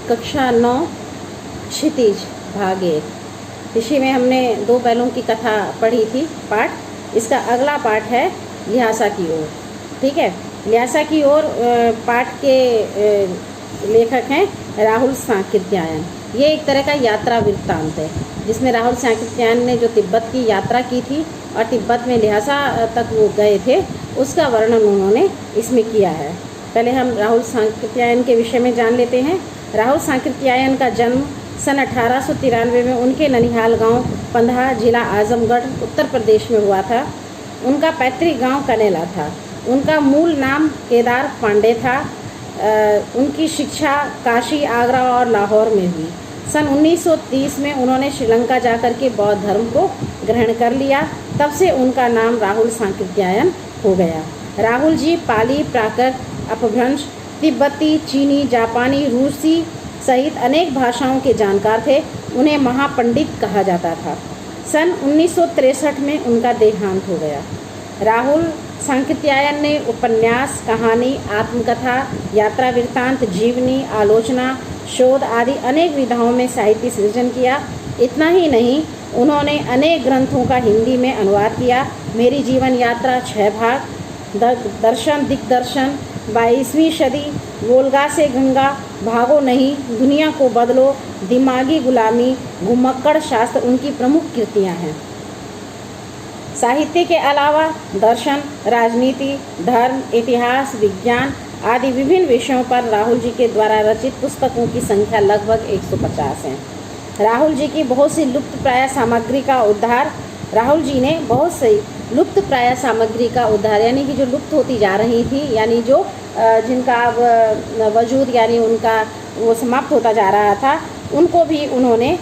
कक्षा 9 क्षितिज भाग 1। इसी में हमने 2 बैलों की कथा पढ़ी थी पाठ। इसका अगला पाठ है ल्हासा की ओर। ठीक है, ल्हासा की ओर पाठ के लेखक हैं राहुल सांकृत्यायन। ये एक तरह का यात्रा वृत्तांत है जिसमें राहुल सांकृत्यायन ने जो तिब्बत की यात्रा की थी और तिब्बत में ल्हासा तक वो गए थे, उसका वर्णन उन्होंने इसमें किया है। पहले हम राहुल सांकृत्यायन के विषय में जान लेते हैं। राहुल सांकृत्यायन का जन्म सन 1893 में उनके ननिहाल गांव पंधा, जिला आजमगढ़, उत्तर प्रदेश में हुआ था। उनका पैतृक गांव कनेला था। उनका मूल नाम केदार पांडे था। उनकी शिक्षा काशी, आगरा और लाहौर में हुई। सन 1930 में उन्होंने श्रीलंका जाकर के बौद्ध धर्म को ग्रहण कर लिया। तब से उनका नाम राहुल सांकृत्यायन हो गया। राहुल जी पाली, प्राकृत, अपभ्रंश, तिब्बती, चीनी, जापानी, रूसी सहित अनेक भाषाओं के जानकार थे। उन्हें महापंडित कहा जाता था। सन 1963 में उनका देहांत हो गया। राहुल सांकृत्यायन ने उपन्यास, कहानी, आत्मकथा, यात्रा वृत्तांत, जीवनी, आलोचना, शोध आदि अनेक विधाओं में साहित्य सृजन किया। इतना ही नहीं, उन्होंने अनेक ग्रंथों का हिंदी में अनुवाद किया। मेरी जीवन यात्रा 6 भाग, दर्शन दिग्दर्शन, 22वीं सदी, वोल्गा से गंगा, भागो नहीं, दुनिया को बदलो, दिमागी गुलामी, घुमक्कड़ शास्त्र उनकी प्रमुख कृतियां हैं। साहित्य के अलावा दर्शन, राजनीति, धर्म, इतिहास, विज्ञान आदि विभिन्न विषयों पर राहुल जी के द्वारा रचित पुस्तकों की संख्या लगभग 150 है। राहुल जी की बहुत सी लुप्तप्राय सामग्री का उद्धार राहुल जी ने बहुत सी लुप्तप्राय सामग्री का उद्धार यानी कि जो लुप्त होती जा रही थी, यानी जो जिनका अब वजूद यानी उनका वो समाप्त होता जा रहा था, उनको भी उन्होंने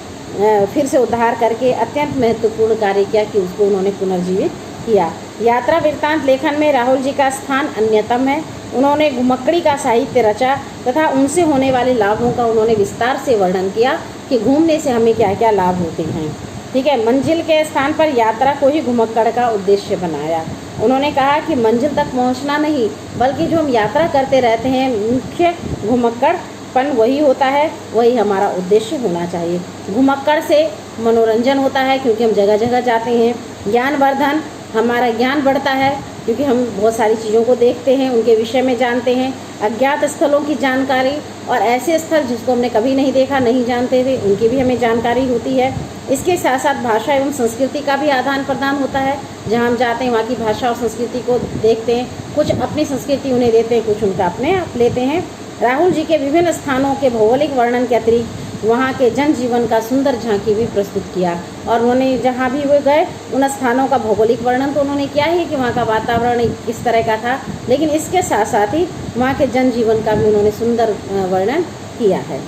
फिर से उद्धार करके अत्यंत महत्वपूर्ण कार्य किया कि उसको उन्होंने पुनर्जीवित किया। यात्रा वृत्तांत लेखन में राहुल जी का स्थान अन्यतम है। उन्होंने घुमक्कड़ी का साहित्य रचा तथा उनसे होने वाले लाभों का उन्होंने विस्तार से वर्णन किया कि घूमने से हमें क्या क्या लाभ होते हैं। ठीक है, मंजिल के स्थान पर यात्रा को ही घुमक्कड़ का उद्देश्य बनाया। उन्होंने कहा कि मंजिल तक पहुंचना नहीं, बल्कि जो हम यात्रा करते रहते हैं, मुख्य घुमक्कड़पन वही होता है, वही हमारा उद्देश्य होना चाहिए। घुमक्कड़ से मनोरंजन होता है क्योंकि हम जगह जगह जाते हैं। ज्ञानवर्धन, हमारा ज्ञान बढ़ता है क्योंकि हम बहुत सारी चीज़ों को देखते हैं, उनके विषय में जानते हैं। अज्ञात स्थलों की जानकारी और ऐसे स्थल जिसको हमने कभी नहीं देखा, नहीं जानते थे, उनकी भी हमें जानकारी होती है। इसके साथ साथ भाषा एवं संस्कृति का भी आदान प्रदान होता है। जहाँ हम जाते हैं वहाँ की भाषा और संस्कृति को देखते हैं, कुछ अपनी संस्कृति उन्हें देते हैं, कुछ उनका अपने आप लेते हैं। राहुल जी के विभिन्न स्थानों के भौगोलिक वर्णन के अतिरिक्त वहाँ के जनजीवन का सुंदर झांकी भी प्रस्तुत किया। और उन्होंने जहाँ भी वो गए उन स्थानों का भौगोलिक वर्णन तो उन्होंने किया ही कि वहाँ का वातावरण किस तरह का था, लेकिन इसके साथ साथ ही वहाँ के जनजीवन का भी उन्होंने सुंदर वर्णन किया है।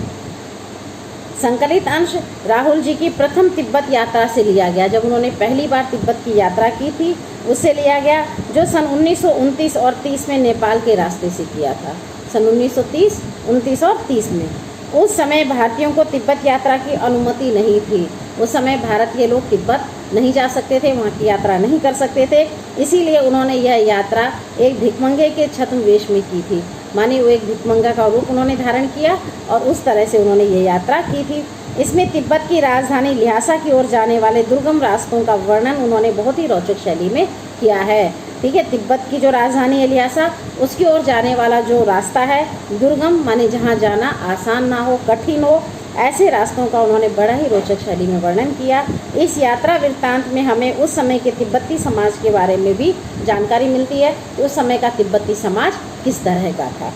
संकलित अंश राहुल जी की प्रथम तिब्बत यात्रा से लिया गया। जब उन्होंने पहली बार तिब्बत की यात्रा की थी उससे लिया गया, जो सन 1929 और 30 में नेपाल के रास्ते से किया था। सन 1930, 29 और 30 में। उस समय भारतीयों को तिब्बत यात्रा की अनुमति नहीं थी। उस समय भारत के लोग तिब्बत नहीं जा सकते थे, वहाँ की यात्रा नहीं कर सकते थे। इसीलिए उन्होंने यह यात्रा एक भिखमंगे के छद्म वेश में की थी। माने वो एक भिखमंगा का रूप उन्होंने धारण किया और उस तरह से उन्होंने ये यात्रा की थी। इसमें तिब्बत की राजधानी ल्हासा की ओर जाने वाले दुर्गम रास्तों का वर्णन उन्होंने बहुत ही रोचक शैली में किया है। ठीक है, तिब्बत की जो राजधानी है ल्हासा, उसकी ओर जाने वाला जो रास्ता है दुर्गम, माने जहाँ जाना आसान ना हो, कठिन हो, ऐसे रास्तों का उन्होंने बड़ा ही रोचक शैली में वर्णन किया। इस यात्रा वृत्तांत में हमें उस समय के तिब्बती समाज के बारे में भी जानकारी मिलती है कि उस समय का तिब्बती समाज किस तरह का था।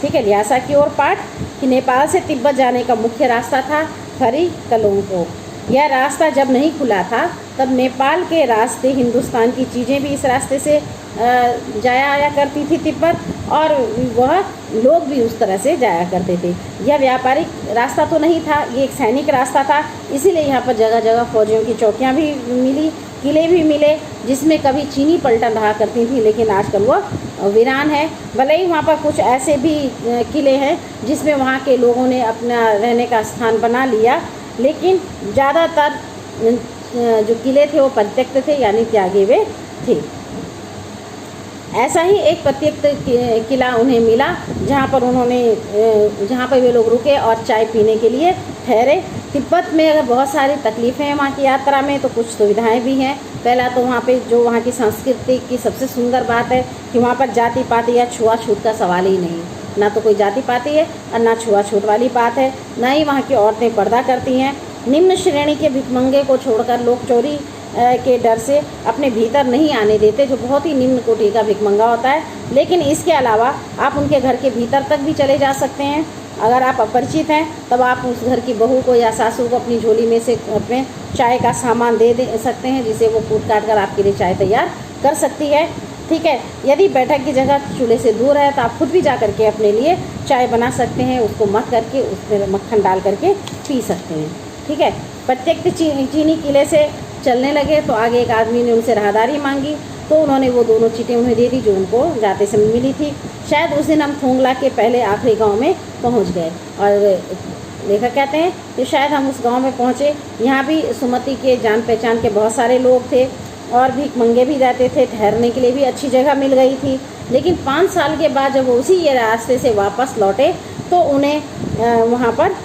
ठीक है, ल्हासा की ओर पाठ कि नेपाल से तिब्बत जाने का मुख्य रास्ता था फरी कलोंको। यह रास्ता जब नहीं खुला था तब नेपाल के रास्ते हिंदुस्तान की चीज़ें भी इस रास्ते से जाया आया करती थी तिब्बत, और वह लोग भी उस तरह से जाया करते थे। यह व्यापारिक रास्ता तो नहीं था, ये एक सैनिक रास्ता था। इसीलिए यहाँ पर जगह जगह फौजियों की चौकियाँ भी मिली, किले भी मिले, जिसमें कभी चीनी पलटन रहा करती थी, लेकिन आजकल वह वीरान है। भले ही वहाँ पर कुछ ऐसे भी किले हैं जिसमें वहाँ के लोगों ने अपना रहने का स्थान बना लिया, लेकिन ज़्यादातर जो किले थे वो परित्यक्त थे, यानी त्यागे हुए थे। ऐसा ही एक प्रत्येक किला उन्हें मिला जहाँ पर वे लोग रुके और चाय पीने के लिए ठहरे। तिब्बत में अगर बहुत सारी तकलीफ़ें हैं वहाँ की यात्रा में, तो कुछ सुविधाएं भी हैं। पहला तो वहाँ पे जो वहाँ की संस्कृति की सबसे सुंदर बात है कि वहाँ पर जाति पाति या छुआछूत का सवाल ही नहीं, ना तो कोई जाति पाति है और ना छुआछूत वाली बात है। ना ही वहाँ की औरतें पर्दा करती हैं। निम्न श्रेणी के भिखमंगे को छोड़कर लोग चोरी के डर से अपने भीतर नहीं आने देते, जो बहुत ही निम्न कोटि का भिखमंगा होता है। लेकिन इसके अलावा आप उनके घर के भीतर तक भी चले जा सकते हैं। अगर आप अपरिचित हैं तब आप उस घर की बहू को या सासू को अपनी झोली में से अपने चाय का सामान दे सकते हैं, जिसे वो कूट काट कर आपके लिए चाय तैयार कर सकती है। ठीक है। यदि बैठक की जगह चूल्हे से दूर है तो आप खुद भी जा करके अपने लिए चाय बना सकते हैं, उसको मथ करके उसमें मक्खन डाल करके पी सकते हैं। ठीक है। प्रत्येक चीनी किले से चलने लगे तो आगे एक आदमी ने उनसे राहदारी मांगी, तो उन्होंने वो दोनों चीटें उन्हें दे दी जो उनको जाते समय मिली थी। शायद उस दिन हम थोंगला के पहले आखिरी गांव में पहुंच गए, और लेखक कहते हैं कि शायद हम उस गांव में पहुंचे। यहाँ भी सुमति के जान पहचान के बहुत सारे लोग थे और भिखमंगे भी जाते थे, ठहरने के लिए भी अच्छी जगह मिल गई थी। लेकिन 5 साल के बाद जब वो उसी ये रास्ते से वापस लौटे तो उन्हें वहाँ पर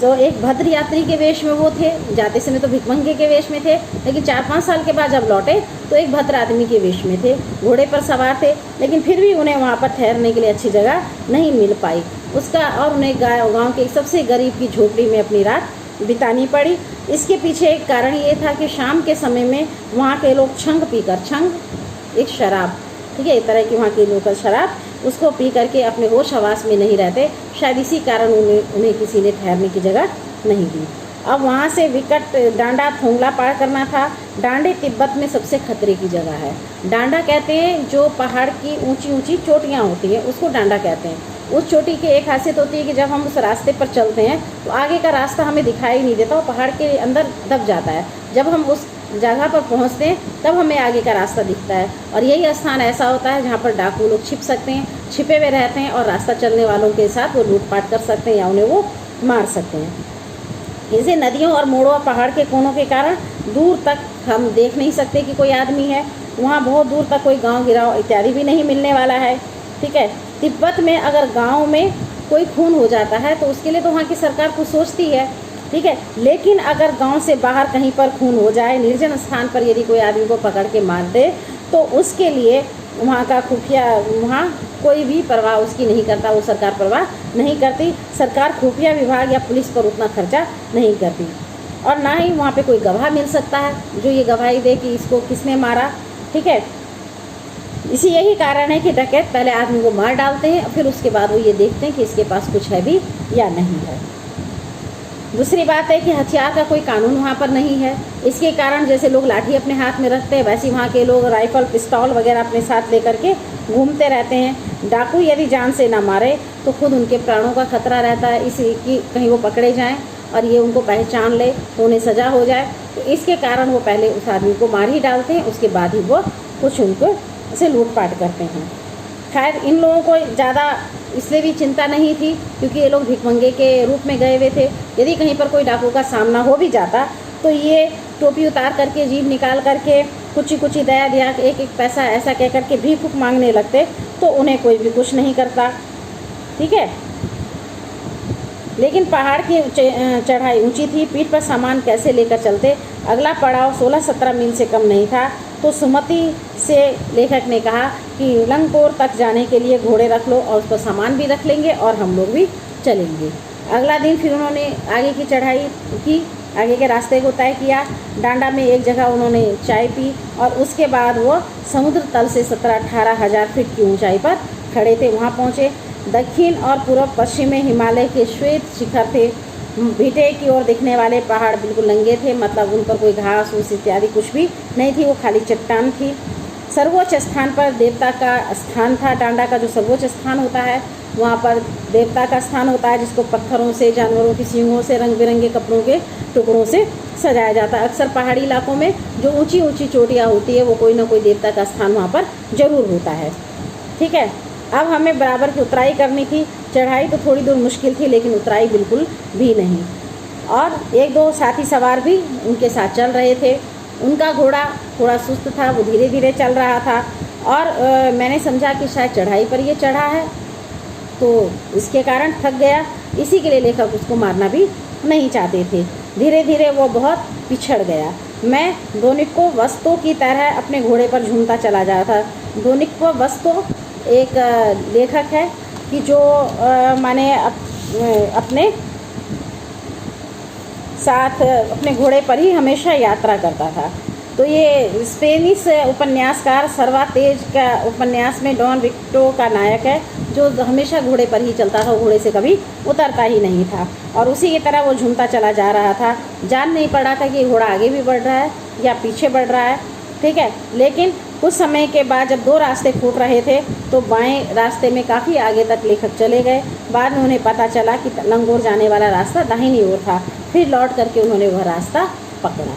जो एक भद्र यात्री के वेश में वो थे, जाते समय तो भिखमंगे के वेश में थे, लेकिन 4-5 साल के बाद जब लौटे तो एक भद्र आदमी के वेश में थे, घोड़े पर सवार थे। लेकिन फिर भी उन्हें वहाँ पर ठहरने के लिए अच्छी जगह नहीं मिल पाई और उन्हें गाँव के सबसे गरीब की झोपड़ी में अपनी रात बितानी पड़ी। इसके पीछे एक कारण ये था कि शाम के समय में वहाँ के लोग छंग एक शराब, ठीक है, एक तरह की वहाँ की लोकल शराब, उसको पी करके अपने होश हवास में नहीं रहते। शायद इसी कारण उन्हें किसी ने ठहरने की जगह नहीं दी। अब वहाँ से विकट डांडा थोंगला पार करना था। डांडे तिब्बत में सबसे खतरे की जगह है। डांडा कहते हैं जो पहाड़ की ऊंची ऊंची चोटियाँ होती हैं उसको डांडा कहते हैं। उस चोटी की एक खासियत होती है कि जब हम उस रास्ते पर चलते हैं तो आगे का रास्ता हमें दिखाई नहीं देता, वो पहाड़ के अंदर दब जाता है। जब हम उस जगह पर पहुंचते हैं तब हमें आगे का रास्ता दिखता है, और यही स्थान ऐसा होता है जहां पर डाकू लोग छिप सकते हैं, छिपे हुए रहते हैं और रास्ता चलने वालों के साथ वो लूटपाट कर सकते हैं या उन्हें वो मार सकते हैं। इसे नदियों और मोड़ों और पहाड़ के कोनों के कारण दूर तक हम देख नहीं सकते कि कोई आदमी है। वहाँ बहुत दूर तक कोई गाँव गिराव इत्यादि भी नहीं मिलने वाला है। ठीक है। तिब्बत में अगर गाँव में कोई खून हो जाता है तो उसके लिए तो वहाँ की सरकार कुछ सोचती है, ठीक है, लेकिन अगर गांव से बाहर कहीं पर खून हो जाए, निर्जन स्थान पर यदि कोई आदमी को पकड़ के मार दे, तो उसके लिए वहाँ का खुफिया, वहाँ कोई भी परवाह उसकी नहीं करता, वो सरकार परवाह नहीं करती। सरकार खुफिया विभाग या पुलिस पर उतना खर्चा नहीं करती, और ना ही वहाँ पे कोई गवाह मिल सकता है जो ये गवाही दे कि इसको किसने मारा। ठीक है। यही कारण है कि डकैत पहले आदमी को मार डालते हैं, फिर उसके बाद वो ये देखते हैं कि इसके पास कुछ है भी या नहीं है। दूसरी बात है कि हथियार का कोई कानून वहाँ पर नहीं है। इसके कारण जैसे लोग लाठी अपने हाथ में रखते हैं, वैसे वहाँ के लोग राइफल, पिस्तौल वगैरह अपने साथ लेकर के घूमते रहते हैं। डाकू यदि जान से ना मारे तो खुद उनके प्राणों का खतरा रहता है, इसलिए कि कहीं वो पकड़े जाएं और ये उनको पहचान ले तो उन्हें सज़ा हो जाए। तो इसके कारण वो पहले उस आदमी को मार ही डालते हैं, उसके बाद ही वो कुछ उनको से लूटपाट करते हैं। खैर, इन लोगों को ज़्यादा इसलिए भी चिंता नहीं थी क्योंकि ये लोग भिखमंगे के रूप में गए हुए थे। यदि कहीं पर कोई डाकू का सामना हो भी जाता तो ये टोपी उतार करके, जीभ निकाल करके कुछ दया दिया, एक पैसा ऐसा कह करके भीख मांगने लगते, तो उन्हें कोई भी कुछ नहीं करता। ठीक है। लेकिन पहाड़ की चढ़ाई ऊंची थी, पीठ पर सामान कैसे लेकर चलते। अगला पड़ाव 16-17 मील से कम नहीं था, तो सुमति से लेखक ने कहा कि लंगकोर तक जाने के लिए घोड़े रख लो और उस पर सामान भी रख लेंगे और हम लोग भी चलेंगे। अगला दिन फिर उन्होंने आगे की चढ़ाई की, आगे के रास्ते को तय किया। डांडा में एक जगह उन्होंने चाय पी और उसके बाद वो समुद्र तल से 17-18 हज़ार फीट की ऊंचाई पर खड़े थे। वहाँ पहुँचे। दक्षिण और पूर्व पश्चिम में हिमालय के श्वेत शिखर थे। भीटे की ओर दिखने वाले पहाड़ बिल्कुल नंगे थे, मतलब उन पर कोई घास फूस इत्यादि कुछ भी नहीं थी, वो खाली चट्टान थी। सर्वोच्च स्थान पर देवता का स्थान था। डांडा का जो सर्वोच्च स्थान होता है वहाँ पर देवता का स्थान होता है, जिसको पत्थरों से, जानवरों की सींगों से, रंग बिरंगे कपड़ों के टुकड़ों से सजाया जाता है। अक्सर पहाड़ी इलाकों में जो ऊंची ऊंची चोटियाँ होती है वो कोई ना कोई देवता का स्थान वहाँ पर जरूर होता है। ठीक है। अब हमें बराबर की उतराई करनी थी। चढ़ाई तो थोड़ी दूर मुश्किल थी, लेकिन उतराई बिल्कुल भी नहीं, और 1-2 साथी सवार भी उनके साथ चल रहे थे। उनका घोड़ा थोड़ा सुस्त था, वो धीरे धीरे चल रहा था और मैंने समझा कि शायद चढ़ाई पर ये चढ़ा है, तो इसके कारण थक गया। इसी के लिए लेखक उसको मारना भी नहीं चाहते थे। धीरे धीरे वो बहुत पिछड़ गया। मैं दोनिकोवस्तो की तरह अपने घोड़े पर झूमता चला जा रहा था। दोनिकोवस्तो एक लेखक है कि जो माने अपने साथ अपने घोड़े पर ही हमेशा यात्रा करता था। तो ये स्पेनिश उपन्यासकार सर्वातेज का उपन्यास में डॉन विक्टो का नायक है, जो हमेशा घोड़े पर ही चलता था, घोड़े से कभी उतरता ही नहीं था। और उसी की तरह वो झूमता चला जा रहा था। जान नहीं पड़ रहा था कि घोड़ा आगे भी बढ़ रहा है या पीछे बढ़ रहा है, ठीक है। लेकिन कुछ समय के बाद जब दो रास्ते फूट रहे थे तो बाएं रास्ते में काफ़ी आगे तक लेखक चले गए। बाद में उन्हें पता चला कि लंगोर जाने वाला रास्ता दाहिनी ओर था। फिर लौट करके उन्होंने वह रास्ता पकड़ा।